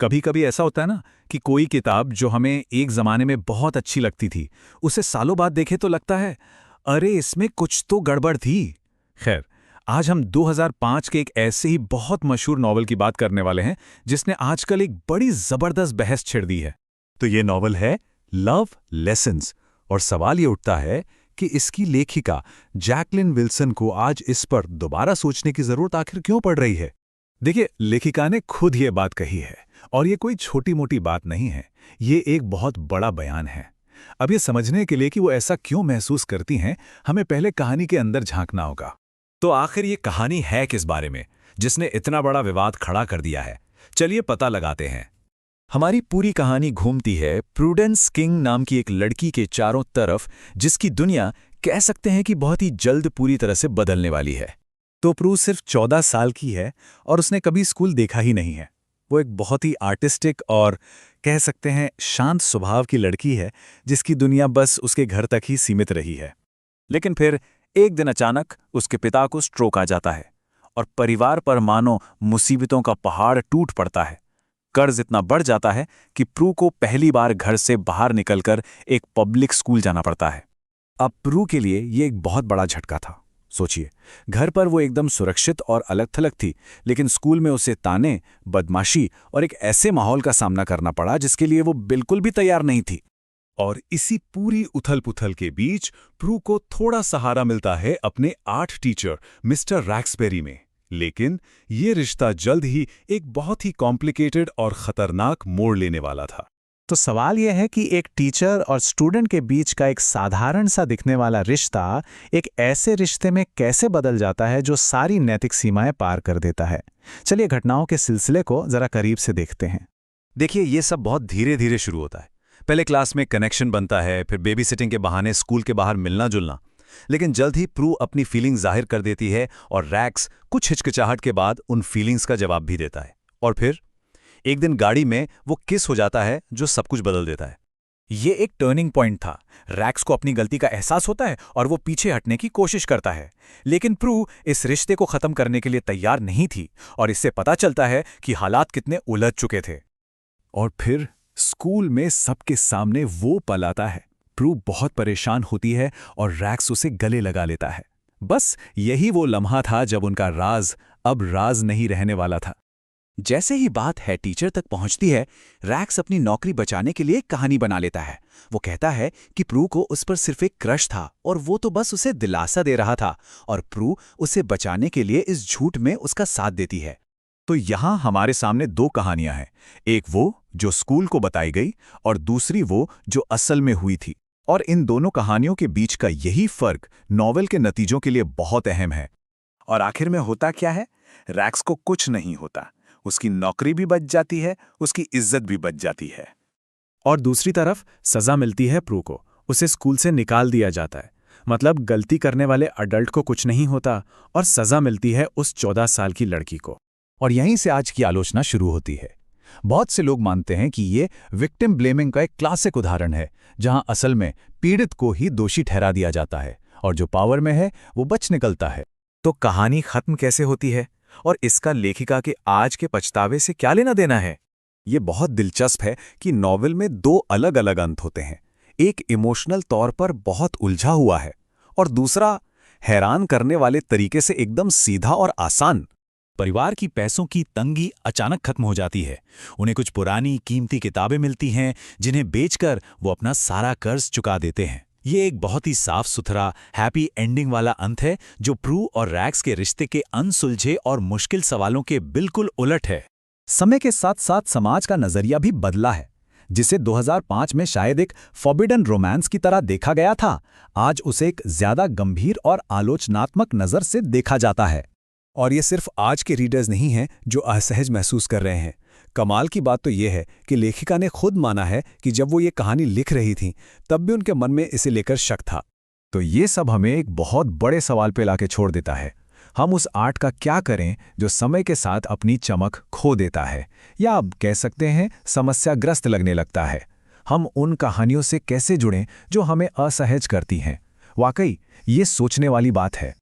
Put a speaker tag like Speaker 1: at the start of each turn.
Speaker 1: कभी कभी ऐसा होता है ना कि कोई किताब जो हमें एक ज़माने में बहुत अच्छी लगती थी, उसे सालों बाद देखे तो लगता है, अरे इसमें कुछ तो गड़बड़ थी। खैर, आज हम 2005 के एक ऐसे ही बहुत मशहूर नॉवल की बात करने वाले हैं जिसने आजकल एक बड़ी ज़बरदस्त बहस छिड़ दी है।
Speaker 2: तो ये नॉवल है लव लेसन्स, और सवाल ये उठता है कि इसकी लेखिका जैकलिन विल्सन को आज इस पर दोबारा सोचने की जरूरत आखिर क्यों पड़ रही है।
Speaker 1: देखिए, लेखिका ने खुद ये बात कही है, और ये कोई छोटी मोटी बात नहीं है, ये एक बहुत बड़ा बयान है। अब ये समझने के लिए कि वो ऐसा क्यों महसूस करती हैं, हमें पहले कहानी के अंदर झांकना होगा।
Speaker 3: तो आखिर ये कहानी है किस बारे में, जिसने इतना बड़ा विवाद खड़ा कर दिया है? चलिए पता लगाते हैं। हमारी पूरी कहानी घूमती है प्रूडेंस किंग नाम की एक लड़की के चारों तरफ, जिसकी दुनिया कह सकते हैं कि बहुत ही जल्द पूरी तरह से बदलने वाली है।
Speaker 1: तो प्रू सिर्फ 14 साल की है और उसने कभी स्कूल देखा ही नहीं है। वो एक बहुत ही आर्टिस्टिक और कह सकते हैं शांत स्वभाव की लड़की है, जिसकी दुनिया बस उसके घर तक ही सीमित रही है।
Speaker 3: लेकिन फिर एक दिन अचानक उसके पिता को स्ट्रोक आ जाता है और परिवार पर मानो मुसीबतों का पहाड़ टूट पड़ता है। कर्ज इतना बढ़ जाता है कि प्रू को पहली बार घर से बाहर निकलकर एक पब्लिक स्कूल जाना पड़ता है। अब प्रू के लिए ये एक बहुत बड़ा झटका था। सोचिए, घर पर वो एकदम सुरक्षित और अलग थलग थी, लेकिन स्कूल में उसे ताने, बदमाशी और एक ऐसे माहौल का सामना करना पड़ा जिसके लिए वो बिल्कुल भी तैयार नहीं थी।
Speaker 2: और इसी पूरी उथल-पुथल के बीच प्रू को थोड़ा सहारा मिलता है अपने आर्ट टीचर मिस्टर रैक्सबेरी में। लेकिन ये रिश्ता जल्द ही एक बहुत ही कॉम्प्लिकेटेड और खतरनाक मोड़ लेने वाला था।
Speaker 1: तो सवाल यह है कि एक टीचर और स्टूडेंट के बीच का एक साधारण सा दिखने वाला रिश्ता एक ऐसे रिश्ते में कैसे बदल जाता है जो सारी नैतिक सीमाएं पार कर देता है। चलिए घटनाओं के सिलसिले को जरा करीब से देखते हैं।
Speaker 3: देखिए, ये सब बहुत धीरे धीरे शुरू होता है। पहले क्लास में कनेक्शन बनता है, फिर बेबी सिटिंग के बहाने स्कूल के बाहर मिलना जुलना। लेकिन जल्द ही प्रू अपनी फीलिंग्स जाहिर कर देती है और रैक्स कुछ हिचकिचाहट के बाद उन फीलिंग्स का जवाब भी देता है। और फिर एक दिन गाड़ी में वो किस हो जाता है जो सब कुछ बदल देता है।
Speaker 1: ये एक टर्निंग पॉइंट था। रैक्स को अपनी गलती का एहसास होता है और वो पीछे हटने की कोशिश करता है, लेकिन प्रू इस रिश्ते को खत्म करने के लिए तैयार नहीं थी और इससे पता चलता है कि हालात कितने उलझ चुके थे।
Speaker 2: और फिर स्कूल में सबके सामने वो पल आता है। प्रू बहुत परेशान होती है और रैक्स उसे गले लगा लेता है। बस यही वो लम्हा था जब उनका राज अब राज नहीं रहने वाला था।
Speaker 3: जैसे ही बात है टीचर तक पहुंचती है, रैक्स अपनी नौकरी बचाने के लिए एक कहानी बना लेता है। वो कहता है कि प्रू को उस पर सिर्फ एक क्रश था और वो तो बस उसे दिलासा दे रहा था, और प्रू उसे बचाने के लिए इस झूठ में उसका साथ देती है।
Speaker 2: तो यहां हमारे सामने दो कहानियां हैं, एक वो जो स्कूल को बताई गई और दूसरी वो जो असल में हुई थी। और इन दोनों कहानियों के बीच का यही फर्क नॉवेल के नतीजों के लिए बहुत अहम है।
Speaker 1: और आखिर में होता क्या है? रैक्स को कुछ नहीं होता, उसकी नौकरी भी बच जाती है, उसकी इज्जत भी बच जाती है। और दूसरी तरफ सजा मिलती है प्रू को, उसे स्कूल से निकाल दिया जाता है। मतलब गलती करने वाले अडल्ट को कुछ नहीं होता और सजा मिलती है उस 14 साल की लड़की को।
Speaker 2: और यहीं से आज की आलोचना शुरू होती है। बहुत से लोग मानते हैं कि ये विक्टिम ब्लेमिंग का एक क्लासिक उदाहरण है, जहां असल में पीड़ित को ही दोषी ठहरा दिया जाता है और जो पावर में है वो बच निकलता है।
Speaker 3: तो कहानी खत्म कैसे होती है और इसका लेखिका के आज के पछतावे से क्या लेना देना है?
Speaker 2: ये बहुत दिलचस्प है कि नॉवेल में दो अलग अलग अंत होते हैं। एक इमोशनल तौर पर बहुत उलझा हुआ है और दूसरा हैरान करने वाले तरीके से एकदम सीधा और आसान।
Speaker 1: परिवार की पैसों की तंगी अचानक खत्म हो जाती है। उन्हें कुछ पुरानी कीमती किताबें मिलती हैं जिन्हें बेचकर वो अपना सारा कर्ज चुका देते हैं। ये एक बहुत ही साफ सुथरा हैप्पी एंडिंग वाला अंत है जो प्रू और रैक्स के रिश्ते के अनसुलझे और मुश्किल सवालों के बिल्कुल उलट है।
Speaker 2: समय के साथ साथ समाज का नजरिया भी बदला है। जिसे 2005 में शायद एक फॉरबिडन रोमांस की तरह देखा गया था, आज उसे एक ज्यादा गंभीर और आलोचनात्मक नजर से देखा जाता है। और ये सिर्फ आज के रीडर्स नहीं हैं जो असहज महसूस कर रहे हैं। कमाल की बात तो ये है कि लेखिका ने खुद माना है कि जब वो ये कहानी लिख रही थी तब भी उनके मन में इसे लेकर शक था। तो ये सब हमें एक बहुत बड़े सवाल पे लाके छोड़ देता है। हम उस आर्ट का क्या करें जो समय के साथ अपनी चमक खो देता है, या अब कह सकते हैं समस्याग्रस्त लगने लगता है। हम उन कहानियों से कैसे जुड़ें जो हमें असहज करती हैं? वाकई ये सोचने वाली बात है।